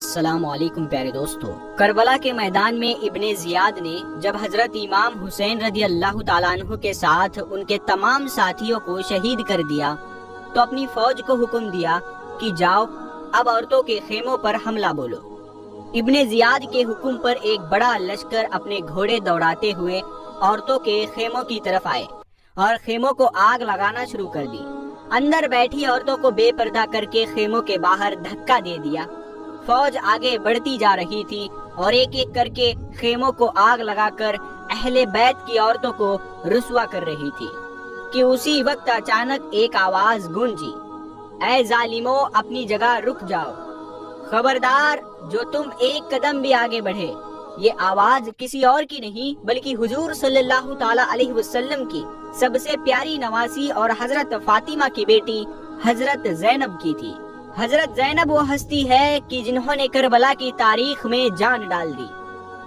السلام علیکم پیارے دوستو، کربلا کے میدان میں ابن زیاد نے جب حضرت امام حسین رضی اللہ تعالیٰ عنہ کے ساتھ ان کے تمام ساتھیوں کو شہید کر دیا تو اپنی فوج کو حکم دیا کہ جاؤ اب عورتوں کے خیموں پر حملہ بولو۔ ابن زیاد کے حکم پر ایک بڑا لشکر اپنے گھوڑے دوڑاتے ہوئے عورتوں کے خیموں کی طرف آئے اور خیموں کو آگ لگانا شروع کر دی۔ اندر بیٹھی عورتوں کو بے پردہ کر کے خیموں کے باہر دھکا دے دیا۔ فوج آگے بڑھتی جا رہی تھی اور ایک ایک کر کے خیموں کو آگ لگا کر اہل بیت کی عورتوں کو رسوا کر رہی تھی کہ اسی وقت اچانک ایک آواز گونجی، اے ظالموں اپنی جگہ رک جاؤ، خبردار جو تم ایک قدم بھی آگے بڑھے۔ یہ آواز کسی اور کی نہیں بلکہ حضور صلی اللہ تعالی علیہ وسلم کی سب سے پیاری نواسی اور حضرت فاطمہ کی بیٹی حضرت زینب کی تھی۔ حضرت زینب وہ ہستی ہے کہ جنہوں نے کربلا کی تاریخ میں جان ڈال دی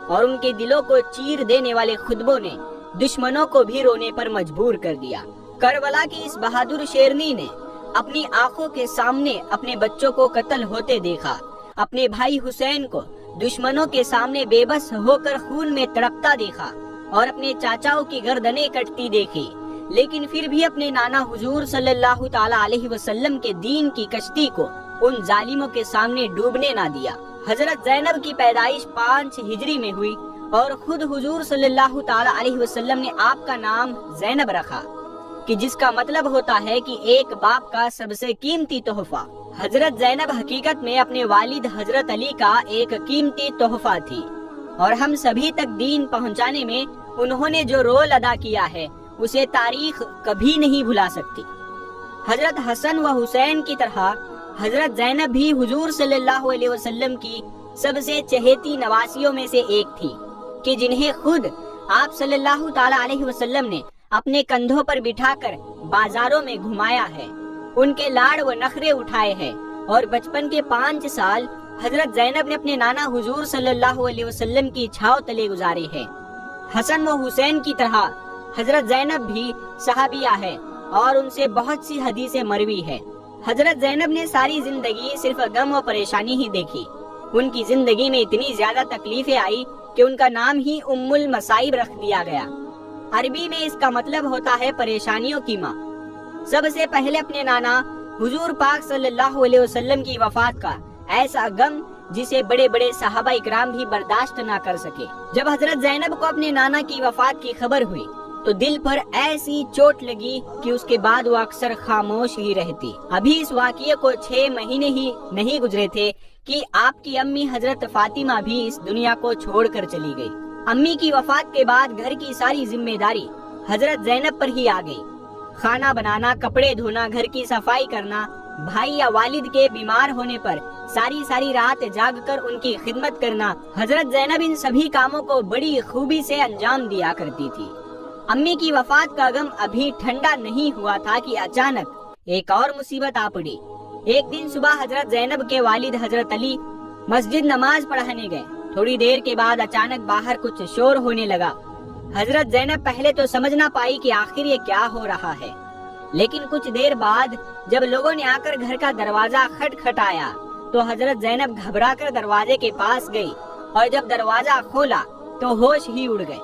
اور ان کے دلوں کو چیر دینے والے خطبوں نے دشمنوں کو بھی رونے پر مجبور کر دیا۔ کربلا کی اس بہادر شیرنی نے اپنی آنکھوں کے سامنے اپنے بچوں کو قتل ہوتے دیکھا، اپنے بھائی حسین کو دشمنوں کے سامنے بے بس ہو کر خون میں تڑپتا دیکھا اور اپنے چاچاؤں کی گردنیں کٹتی دیکھی، لیکن پھر بھی اپنے نانا حضور صلی اللہ تعالی علیہ وسلم کے دین کی کشتی کو ان ظالموں کے سامنے ڈوبنے نہ دیا۔ حضرت زینب کی پیدائش 5 ہجری میں ہوئی اور خود حضور صلی اللہ تعالی علیہ وسلم نے آپ کا نام زینب رکھا کہ جس کا مطلب ہوتا ہے کہ ایک باپ کا سب سے قیمتی تحفہ۔ حضرت زینب حقیقت میں اپنے والد حضرت علی کا ایک قیمتی تحفہ تھی اور ہم سبھی تک دین پہنچانے میں انہوں نے جو رول ادا کیا ہے اسے تاریخ کبھی نہیں بھلا سکتی۔ حضرت حسن و حسین کی طرح حضرت زینب بھی حضور صلی اللہ علیہ وسلم کی سب سے چہیتی نواسیوں میں سے ایک تھی کہ جنہیں خود آپ صلی اللہ تعالی علیہ وسلم نے اپنے کندھوں پر بٹھا کر بازاروں میں گھمایا ہے، ان کے لاڑ و نخرے اٹھائے ہیں اور بچپن کے 5 سال حضرت زینب نے اپنے نانا حضور صلی اللہ علیہ وسلم کی چھاؤ تلے گزارے ہیں۔ حسن و حسین کی طرح حضرت زینب بھی صحابیہ ہے اور ان سے بہت سی حدیثیں مروی ہے۔ حضرت زینب نے ساری زندگی صرف غم و پریشانی ہی دیکھی۔ ان کی زندگی میں اتنی زیادہ تکلیفیں آئی کہ ان کا نام ہی ام المصائب رکھ دیا گیا۔ عربی میں اس کا مطلب ہوتا ہے پریشانیوں کی ماں۔ سب سے پہلے اپنے نانا حضور پاک صلی اللہ علیہ وسلم کی وفات کا ایسا غم جسے بڑے بڑے صحابہ اکرام بھی برداشت نہ کر سکے۔ جب حضرت زینب کو اپنے نانا کی وفات کی خبر ہوئی تو دل پر ایسی چوٹ لگی کہ اس کے بعد وہ اکثر خاموش ہی رہتی۔ ابھی اس واقعے کو 6 مہینے ہی نہیں گزرے تھے کہ آپ کی امی حضرت فاطمہ بھی اس دنیا کو چھوڑ کر چلی گئی۔ امی کی وفات کے بعد گھر کی ساری ذمہ داری حضرت زینب پر ہی آ گئی۔ کھانا بنانا، کپڑے دھونا، گھر کی صفائی کرنا، بھائی یا والد کے بیمار ہونے پر ساری رات جاگ کر ان کی خدمت کرنا، حضرت زینب ان سبھی کاموں کو بڑی خوبی سے انجام دیا کرتی تھی۔ امی کی وفات کا غم ابھی ٹھنڈا نہیں ہوا تھا کہ اچانک ایک اور مصیبت آ پڑی۔ ایک دن صبح حضرت زینب کے والد حضرت علی مسجد نماز پڑھانے گئے۔ تھوڑی دیر کے بعد اچانک باہر کچھ شور ہونے لگا۔ حضرت زینب پہلے تو سمجھ نہ پائی کہ آخر یہ کیا ہو رہا ہے، لیکن کچھ دیر بعد جب لوگوں نے آ کر گھر کا دروازہ کھٹکھٹایا تو حضرت زینب گھبرا کر دروازے کے پاس گئی اور جب دروازہ کھولا تو ہوش ہی اڑ گئے۔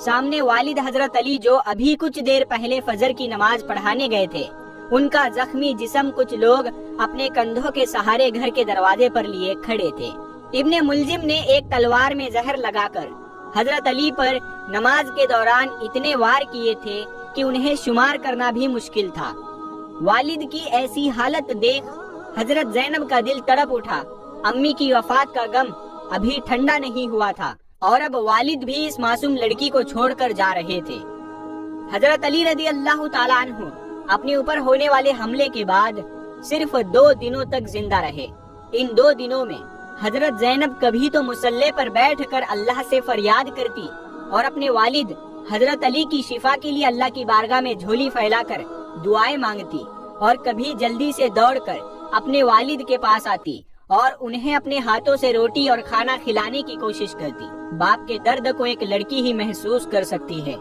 سامنے والد حضرت علی جو ابھی کچھ دیر پہلے فجر کی نماز پڑھانے گئے تھے، ان کا زخمی جسم کچھ لوگ اپنے کندھوں کے سہارے گھر کے دروازے پر لیے کھڑے تھے۔ ابن ملجم نے ایک تلوار میں زہر لگا کر حضرت علی پر نماز کے دوران اتنے وار کیے تھے کہ انہیں شمار کرنا بھی مشکل تھا۔ والد کی ایسی حالت دیکھ حضرت زینب کا دل تڑپ اٹھا۔ امی کی وفات کا غم ابھی ٹھنڈا نہیں ہوا تھا اور اب والد بھی اس معصوم لڑکی کو چھوڑ کر جا رہے تھے۔ حضرت علی رضی اللہ تعالیٰ عنہ اپنے اوپر ہونے والے حملے کے بعد صرف 2 دنوں تک زندہ رہے۔ ان 2 دنوں میں حضرت زینب کبھی تو مصلی پر بیٹھ کر اللہ سے فریاد کرتی اور اپنے والد حضرت علی کی شفا کے لیے اللہ کی بارگاہ میں جھولی پھیلا کر دعائیں مانگتی، اور کبھی جلدی سے دوڑ کر اپنے والد کے پاس آتی اور انہیں اپنے ہاتھوں سے روٹی اور کھانا کھلانے کی کوشش کرتی۔ باپ کے درد کو ایک لڑکی ہی محسوس کر سکتی ہے۔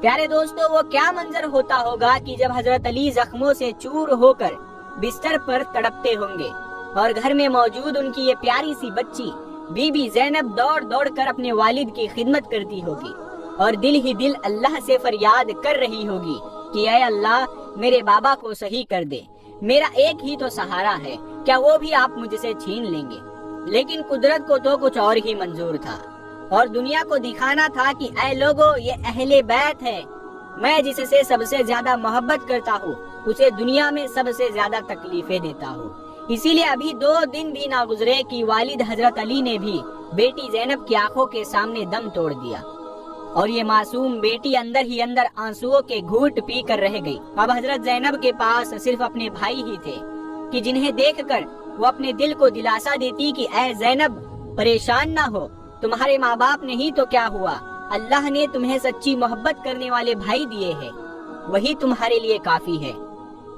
پیارے دوستو، وہ کیا منظر ہوتا ہوگا کہ جب حضرت علی زخموں سے چور ہو کر بستر پر تڑپتے ہوں گے اور گھر میں موجود ان کی یہ پیاری سی بچی بی بی زینب دوڑ دوڑ کر اپنے والد کی خدمت کرتی ہوگی اور دل ہی دل اللہ سے فریاد کر رہی ہوگی کہ اے اللہ میرے بابا کو صحیح کر دے، میرا ایک ہی تو سہارا ہے، کیا وہ بھی آپ مجھ سے چھین لیں گے؟ لیکن قدرت کو تو کچھ اور ہی منظور تھا اور دنیا کو دکھانا تھا کہ اے لوگو یہ اہل بیت ہے، میں جس سے سب سے زیادہ محبت کرتا ہوں اسے دنیا میں سب سے زیادہ تکلیفیں دیتا ہوں۔ اسی لیے ابھی 2 دن بھی نہ گزرے کہ والد حضرت علی نے بھی بیٹی زینب کی آنکھوں کے سامنے دم توڑ دیا اور یہ معصوم بیٹی اندر ہی اندر آنسوؤں کے گھونٹ پی کر رہ گئی۔ اب حضرت زینب کے پاس صرف اپنے بھائی ہی تھے کہ جنہیں دیکھ کر وہ اپنے دل کو دلاسا دیتی کہ اے زینب پریشان نہ ہو، تمہارے ماں باپ نہیں تو کیا ہوا، اللہ نے تمہیں سچی محبت کرنے والے بھائی دیے ہیں، وہی تمہارے لیے کافی ہے۔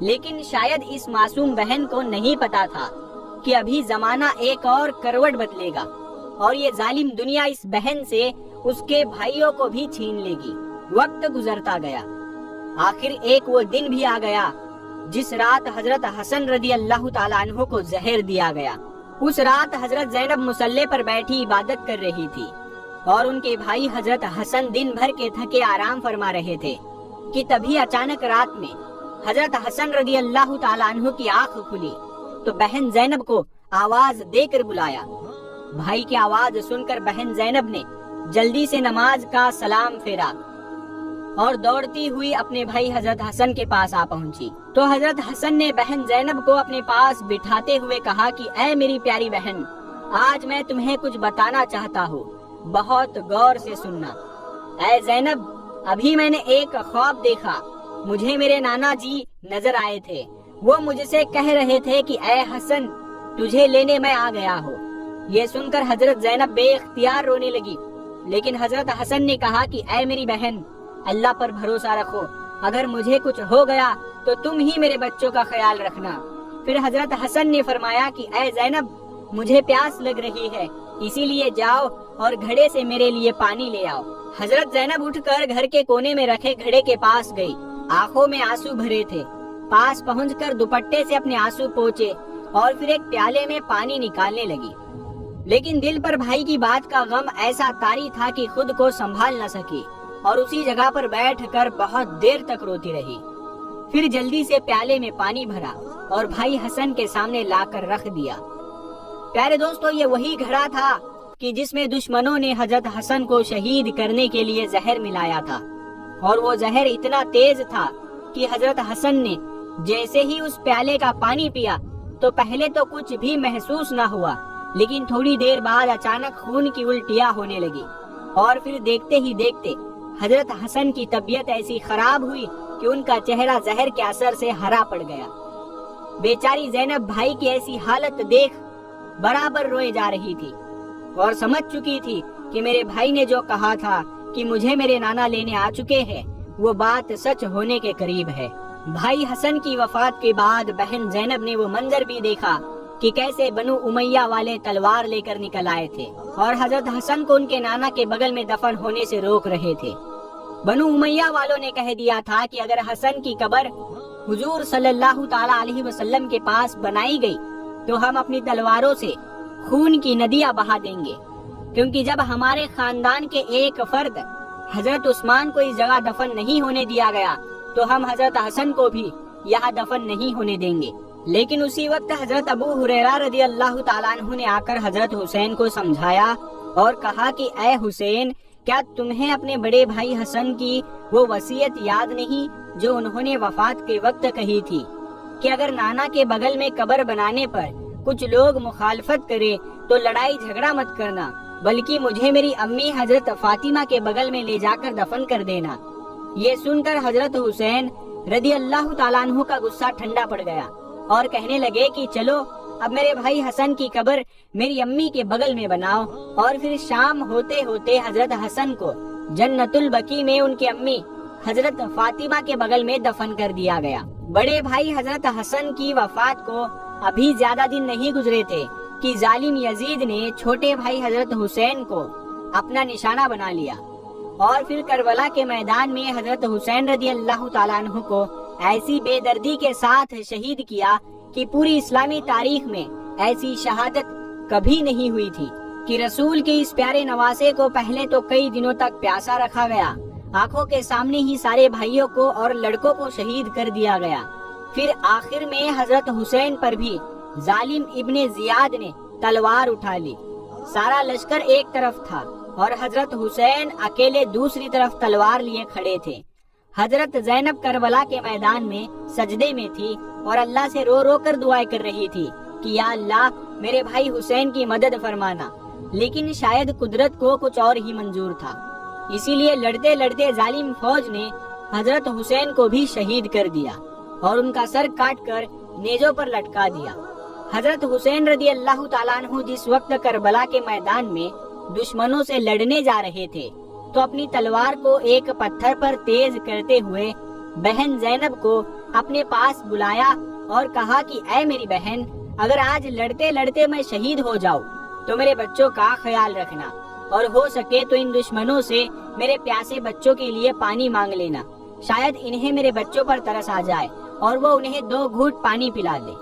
لیکن شاید اس معصوم بہن کو نہیں پتا تھا کہ ابھی زمانہ ایک اور کروٹ بدلے گا اور یہ ظالم دنیا اس بہن سے اس کے بھائیوں کو بھی چھین لے گی۔ وقت گزرتا گیا، آخر ایک وہ دن بھی آ گیا جس رات حضرت حسن رضی اللہ تعالیٰ عنہ کو زہر دیا گیا۔ اس رات حضرت زینب مصلی پر بیٹھی عبادت کر رہی تھی اور ان کے بھائی حضرت حسن دن بھر کے تھکے آرام فرما رہے تھے کہ تبھی اچانک رات میں حضرت حسن رضی اللہ تعالیٰ عنہ کی آنکھ کھلی تو بہن زینب کو آواز دے کر بلایا۔ بھائی کی آواز سن کر بہن زینب نے جلدی سے نماز کا سلام پھیرا اور دوڑتی ہوئی اپنے بھائی حضرت حسن کے پاس آ پہنچی تو حضرت حسن نے بہن زینب کو اپنے پاس بٹھاتے ہوئے کہا کہ اے میری پیاری بہن، آج میں تمہیں کچھ بتانا چاہتا ہوں، بہت غور سے سننا۔ اے زینب، ابھی میں نے ایک خواب دیکھا، مجھے میرے نانا جی نظر آئے تھے، وہ مجھ سے کہہ رہے تھے کہ اے حسن تجھے لینے میں آ گیا ہوں۔ یہ سن کر حضرت زینب بے اختیار رونے لگی، لیکن حضرت حسن نے کہا کہ اے میری بہن، اللہ پر بھروسہ رکھو، اگر مجھے کچھ ہو گیا تو تم ہی میرے بچوں کا خیال رکھنا۔ پھر حضرت حسن نے فرمایا کہ اے زینب، مجھے پیاس لگ رہی ہے، اسی لیے جاؤ اور گھڑے سے میرے لیے پانی لے آؤ۔ حضرت زینب اٹھ کر گھر کے کونے میں رکھے گھڑے کے پاس گئی، آنکھوں میں آنسو بھرے تھے، پاس پہنچ کر دوپٹے سے اپنے آنسو پوچھے اور پھر ایک پیالے میں پانی نکالنے لگی، لیکن دل پر بھائی کی بات کا غم ایسا طاری تھا کہ خود کو سنبھال نہ سکی اور اسی جگہ پر بیٹھ کر بہت دیر تک روتی رہی۔ پھر جلدی سے پیالے میں پانی بھرا اور بھائی حسن کے سامنے لا کر رکھ دیا۔ پیارے دوستو، یہ وہی گھڑا تھا کہ جس میں دشمنوں نے حضرت حسن کو شہید کرنے کے لیے زہر ملایا تھا، اور وہ زہر اتنا تیز تھا کہ حضرت حسن نے جیسے ہی اس پیالے کا پانی پیا تو پہلے تو کچھ بھی محسوس نہ ہوا، لیکن تھوڑی دیر بعد اچانک خون کی الٹیاں ہونے لگی اور پھر دیکھتے ہی دیکھتے حضرت حسن کی طبیعت ایسی خراب ہوئی کہ ان کا چہرہ زہر کے اثر سے ہرا پڑ گیا۔ بیچاری زینب بھائی کی ایسی حالت دیکھ برابر روئے جا رہی تھی اور سمجھ چکی تھی کہ میرے بھائی نے جو کہا تھا کہ مجھے میرے نانا لینے آ چکے ہیں وہ بات سچ ہونے کے قریب ہے۔ بھائی حسن کی وفات کے بعد بہن زینب نے وہ منظر بھی دیکھا کہ کیسے بنو امیہ والے تلوار لے کر نکل آئے تھے اور حضرت حسن کو ان کے نانا کے بغل میں دفن ہونے سے روک رہے تھے۔ بنو امیہ والوں نے کہہ دیا تھا کہ اگر حسن کی قبر حضور صلی اللہ تعالی علیہ وسلم کے پاس بنائی گئی تو ہم اپنی تلواروں سے خون کی ندیاں بہا دیں گے، کیونکہ جب ہمارے خاندان کے ایک فرد حضرت عثمان کو اس جگہ دفن نہیں ہونے دیا گیا تو ہم حضرت حسن کو بھی یہاں دفن نہیں ہونے دیں گے۔ لیکن اسی وقت حضرت ابو ہریرہ رضی اللہ تعالیٰ عنہ نے آ کر حضرت حسین کو سمجھایا اور کہا کہ اے حسین، کیا تمہیں اپنے بڑے بھائی حسن کی وہ وصیت یاد نہیں جو انہوں نے وفات کے وقت کہی تھی کہ اگر نانا کے بغل میں قبر بنانے پر کچھ لوگ مخالفت کرے تو لڑائی جھگڑا مت کرنا، بلکہ مجھے میری امی حضرت فاطمہ کے بغل میں لے جا کر دفن کر دینا۔ یہ سن کر حضرت حسین رضی اللہ تعالیٰ عنہ کا غصہ ٹھنڈا پڑ گیا اور کہنے لگے کہ چلو اب میرے بھائی حسن کی قبر میری امی کے بغل میں بناؤ، اور پھر شام ہوتے ہوتے حضرت حسن کو جنت البقیع میں ان کی امی حضرت فاطمہ کے بغل میں دفن کر دیا گیا۔ بڑے بھائی حضرت حسن کی وفات کو ابھی زیادہ دن نہیں گزرے تھے کہ ظالم یزید نے چھوٹے بھائی حضرت حسین کو اپنا نشانہ بنا لیا اور پھر کربلا کے میدان میں حضرت حسین رضی اللہ تعالیٰ عنہ کو ایسی بے دردی کے ساتھ شہید کیا کہ پوری اسلامی تاریخ میں ایسی شہادت کبھی نہیں ہوئی تھی کہ رسول کے اس پیارے نواسے کو پہلے تو کئی دنوں تک پیاسا رکھا گیا، آنکھوں کے سامنے ہی سارے بھائیوں کو اور لڑکوں کو شہید کر دیا گیا، پھر آخر میں حضرت حسین پر بھی ظالم ابن زیاد نے تلوار اٹھا لی۔ سارا لشکر ایک طرف تھا اور حضرت حسین اکیلے دوسری طرف تلوار لیے کھڑے تھے۔ حضرت زینب کربلا کے میدان میں سجدے میں تھی اور اللہ سے رو رو کر دعائیں کر رہی تھی کہ یا اللہ میرے بھائی حسین کی مدد فرمانا، لیکن شاید قدرت کو کچھ اور ہی منظور تھا، اسی لیے لڑتے لڑتے ظالم فوج نے حضرت حسین کو بھی شہید کر دیا اور ان کا سر کاٹ کر نیزوں پر لٹکا دیا۔ حضرت حسین رضی اللہ تعالیٰ عنہ جس وقت کربلا کے میدان میں دشمنوں سے لڑنے جا رہے تھے تو اپنی تلوار کو ایک پتھر پر تیز کرتے ہوئے بہن زینب کو اپنے پاس بلایا اور کہا کہ اے میری بہن، اگر آج لڑتے لڑتے میں شہید ہو جاؤں تو میرے بچوں کا خیال رکھنا، اور ہو سکے تو ان دشمنوں سے میرے پیاسے بچوں کے لیے پانی مانگ لینا، شاید انہیں میرے بچوں پر ترس آ جائے اور وہ انہیں 2 گھونٹ پانی پلا دے۔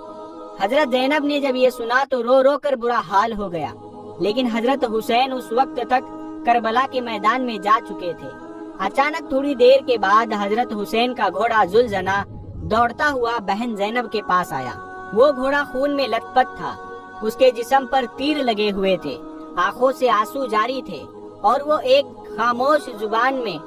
حضرت زینب نے جب یہ سنا تو رو رو کر برا حال ہو گیا، لیکن حضرت حسین اس وقت تک کربلا کے میدان میں جا چکے تھے۔ اچانک تھوڑی دیر کے بعد حضرت حسین کا گھوڑا ذوالجناح دوڑتا ہوا بہن زینب کے پاس آیا۔ وہ گھوڑا خون میں لت پت تھا، اس کے جسم پر تیر لگے ہوئے تھے، آنکھوں سے آنسو جاری تھے، اور وہ ایک خاموش زبان میں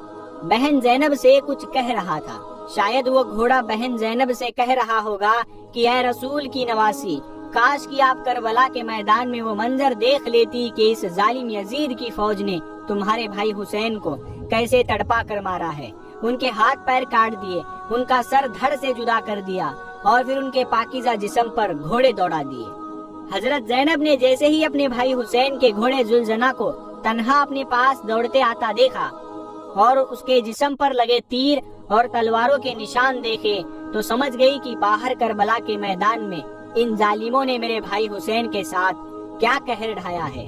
بہن زینب سے کچھ کہہ رہا تھا۔ شاید وہ گھوڑا بہن زینب سے کہہ رہا ہوگا کہ اے رسول کی نواسی، کاش کہ آپ کربلا کے میدان میں وہ منظر دیکھ لیتی کہ اس ظالم یزید کی فوج نے تمہارے بھائی حسین کو کیسے تڑپا کر مارا ہے، ان کے ہاتھ پیر کاٹ دیے، ان کا سر دھڑ سے جدا کر دیا اور پھر ان کے پاکیزہ جسم پر گھوڑے دوڑا دیے۔ حضرت زینب نے جیسے ہی اپنے بھائی حسین کے گھوڑے ذوالجناح کو تنہا اپنے پاس دوڑتے آتا دیکھا اور اس کے جسم پر لگے تیر اور تلواروں کے نشان دیکھے تو سمجھ گئی کہ باہر کربلا کے میدان میں ان ظالموں نے میرے بھائی حسین کے ساتھ کیا قہر ڈھایا ہے۔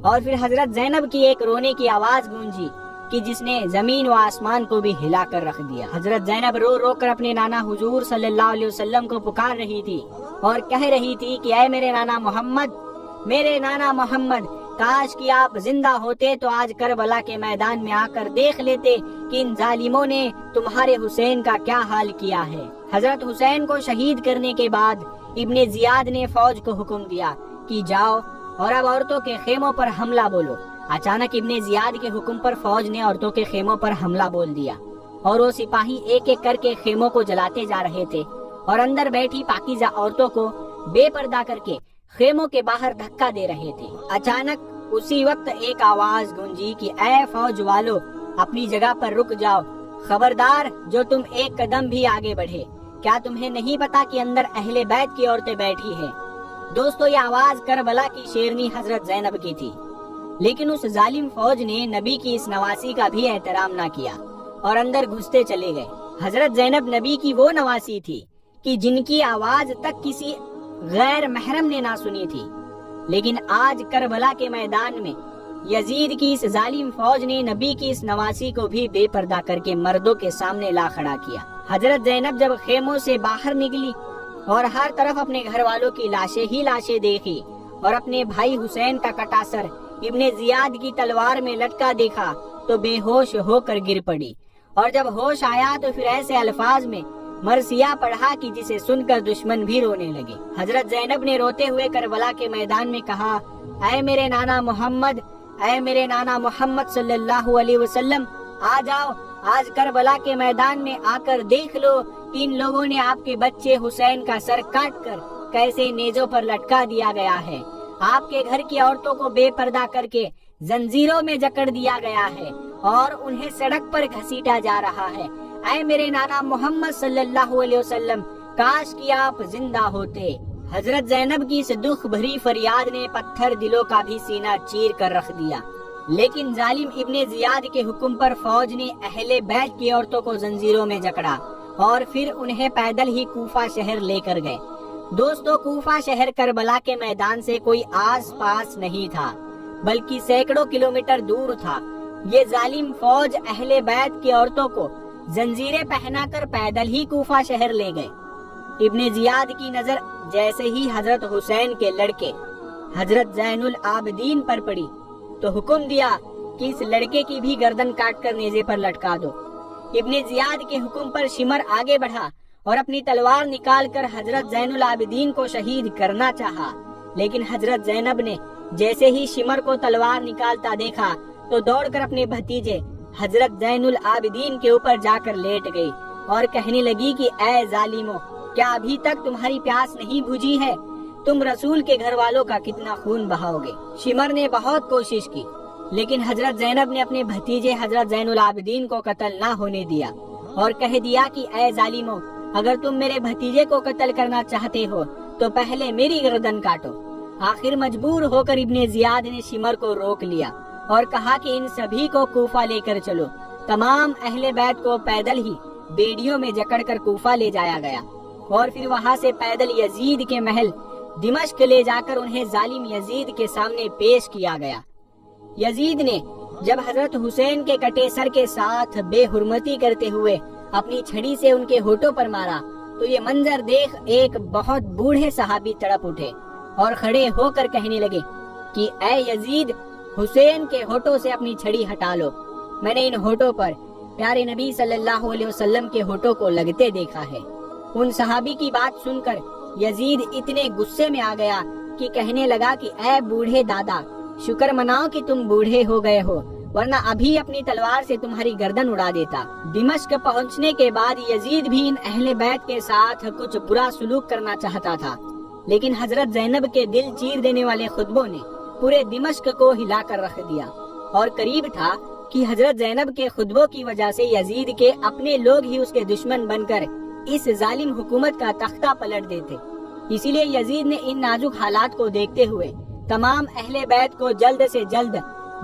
اور پھر حضرت زینب کی ایک رونے کی آواز گونجی کہ جس نے زمین و آسمان کو بھی ہلا کر رکھ دیا۔ حضرت زینب رو رو کر اپنے نانا حضور صلی اللہ علیہ وسلم کو پکار رہی تھی اور کہہ رہی تھی کہ اے میرے نانا محمد، میرے نانا محمد، کاش کہ آپ زندہ ہوتے تو آج کربلا کے میدان میں آ کر دیکھ لیتے کہ ان ظالموں نے تمہارے حسین کا کیا حال کیا ہے۔ حضرت حسین کو شہید کرنے کے بعد ابن زیاد نے فوج کو حکم دیا کہ جاؤ اور اب عورتوں کے خیموں پر حملہ بولو۔ اچانک ابن زیاد کے حکم پر فوج نے عورتوں کے خیموں پر حملہ بول دیا اور وہ سپاہی ایک ایک کر کے خیموں کو جلاتے جا رہے تھے اور اندر بیٹھی پاکیزہ عورتوں کو بے پردہ کر کے خیموں کے باہر دھکا دے رہے تھے۔ اچانک اسی وقت ایک آواز گونجی کہ اے فوج والو، اپنی جگہ پر رک جاؤ، خبردار جو تم ایک قدم بھی آگے بڑھے، کیا تمہیں نہیں پتا کہ اندر اہل بیت کی عورتیں بیٹھی ہیں؟ دوستو، یہ آواز کربلا کی شیرنی حضرت زینب کی تھی، لیکن اس ظالم فوج نے نبی کی اس نواسی کا بھی احترام نہ کیا اور اندر گھستے چلے گئے۔ حضرت زینب نبی کی وہ نواسی تھی کہ جن کی آواز تک کسی غیر محرم نے نہ سنی تھی، لیکن آج کربلا کے میدان میں یزید کی اس ظالم فوج نے نبی کی اس نواسی کو بھی بے پردہ کر کے مردوں کے سامنے لا کھڑا کیا۔ حضرت زینب جب خیموں سے باہر نکلی اور ہر طرف اپنے گھر والوں کی لاشیں ہی لاشیں دیکھی اور اپنے بھائی حسین کا کٹا سر ابن زیاد کی تلوار میں لٹکا دیکھا تو بے ہوش ہو کر گر پڑی، اور جب ہوش آیا تو پھر ایسے الفاظ میں مرثیہ پڑھا کہ جسے سن کر دشمن بھی رونے لگے۔ حضرت زینب نے روتے ہوئے کربلا کے میدان میں کہا، اے میرے نانا محمد، اے میرے نانا محمد صلی اللہ علیہ وسلم، آ جاؤ، آج کربلا کے میدان میں آ کر دیکھ لو کہ ان لوگوں نے آپ کے بچے حسین کا سر کاٹ کر کیسے نیزوں پر لٹکا دیا گیا ہے، آپ کے گھر کی عورتوں کو بے پردہ کر کے زنجیروں میں جکڑ دیا گیا ہے اور انہیں سڑک پر گھسیٹا جا رہا ہے۔ اے میرے نانا محمد صلی اللہ علیہ وسلم، کاش کہ آپ زندہ ہوتے۔ حضرت زینب کی اس دکھ بھری فریاد نے پتھر دلوں کا بھی سینہ چیر کر رکھ دیا، لیکن ظالم ابن زیاد کے حکم پر فوج نے اہل بیت کی عورتوں کو زنجیروں میں جکڑا اور پھر انہیں پیدل ہی کوفہ شہر لے کر گئے۔ دوستو، کوفہ شہر کربلا کے میدان سے کوئی آس پاس نہیں تھا، بلکہ سینکڑوں کلومیٹر دور تھا۔ یہ ظالم فوج اہل بیت کی عورتوں کو زنجیریں پہنا کر پیدل ہی کوفہ شہر لے گئے۔ ابن زیاد کی نظر جیسے ہی حضرت حسین کے لڑکے حضرت زین العابدین پر پڑی تو حکم دیا کہ اس لڑکے کی بھی گردن کاٹ کر نیزے پر لٹکا دو۔ ابن زیاد کے حکم پر شمر آگے بڑھا اور اپنی تلوار نکال کر حضرت زین العابدین کو شہید کرنا چاہا، لیکن حضرت زینب نے جیسے ہی شمر کو تلوار نکالتا دیکھا تو دوڑ کر اپنے بھتیجے حضرت زین العابدین کے اوپر جا کر لیٹ گئی اور کہنے لگی کہ اے ظالمو، کیا ابھی تک تمہاری پیاس نہیں بجھی ہے؟ تم رسول کے گھر والوں کا کتنا خون بہاؤ گے؟ شمر نے بہت کوشش کی لیکن حضرت زینب نے اپنے بھتیجے حضرت زین العابدین کو قتل نہ ہونے دیا اور کہہ دیا کہ اے ظالمو، اگر تم میرے بھتیجے کو قتل کرنا چاہتے ہو تو پہلے میری گردن کاٹو۔ آخر مجبور ہو کر ابن زیاد نے شمر کو روک لیا اور کہا کہ ان سبھی کو کوفہ لے کر چلو۔ تمام اہل بیت کو پیدل ہی بیڑیوں میں جکڑ کر کوفہ لے جایا گیا اور پھر وہاں سے پیدل یزید کے محل دمشق لے جا کر انہیں ظالم یزید کے سامنے پیش کیا گیا۔ یزید نے جب حضرت حسین کے کٹے سر کے ساتھ بے حرمتی کرتے ہوئے اپنی چھڑی سے ان کے ہونٹوں پر مارا تو یہ منظر دیکھ ایک بہت بوڑھے صحابی تڑپ اٹھے اور کھڑے ہو کر کہنے لگے کہ اے یزید، حسین کے ہونٹوں سے اپنی چھڑی ہٹا لو، میں نے ان ہونٹوں پر پیارے نبی صلی اللہ علیہ وسلم کے ہونٹوں کو لگتے دیکھا ہے۔ ان صحابی کی بات سن کر یزید اتنے غصے میں آ گیا کہ کہنے لگا کہ اے بوڑھے دادا، شکر مناؤ کہ تم بوڑھے ہو گئے ہو، ورنہ ابھی اپنی تلوار سے تمہاری گردن اڑا دیتا۔ دمشق پہنچنے کے بعد یزید بھی ان اہل بیت کے ساتھ کچھ برا سلوک کرنا چاہتا تھا، لیکن حضرت زینب کے دل چیر دینے والے خطبوں نے پورے دمشق کو ہلا کر رکھ دیا اور قریب تھا کہ حضرت زینب کے خطبوں کی وجہ سے یزید کے اپنے لوگ ہی اس کے دشمن بن کر اس ظالم حکومت کا تختہ پلٹ دیتے۔ اسی لیے یزید نے ان نازک حالات کو دیکھتے ہوئے تمام اہل بیت کو جلد سے جلد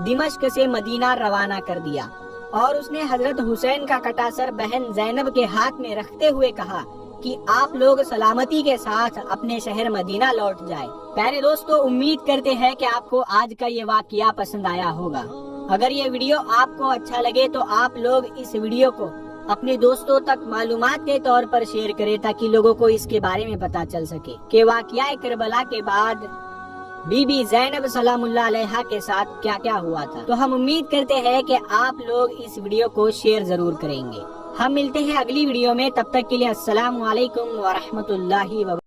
دمشق سے مدینہ روانہ کر دیا اور اس نے حضرت حسین کا کٹا سر بہن زینب کے ہاتھ میں رکھتے ہوئے کہا کہ آپ لوگ سلامتی کے ساتھ اپنے شہر مدینہ لوٹ جائیں۔ پیارے دوستو، امید کرتے ہیں کہ آپ کو آج کا یہ واقعہ پسند آیا ہوگا۔ اگر یہ ویڈیو آپ کو اچھا لگے تو آپ لوگ اس ویڈیو کو اپنے دوستوں تک معلومات کے طور پر شیئر کریں تاکہ لوگوں کو اس کے بارے میں پتا چل سکے کہ واقعہ کربلا کے بعد بی بی زینب سلام اللہ علیہا کے ساتھ کیا کیا ہوا تھا۔ تو ہم امید کرتے ہیں کہ آپ لوگ اس ویڈیو کو شیئر ضرور کریں گے۔ ہم ملتے ہیں اگلی ویڈیو میں، تب تک کے لیے السلام علیکم ورحمۃ اللہ وبرکاتہ۔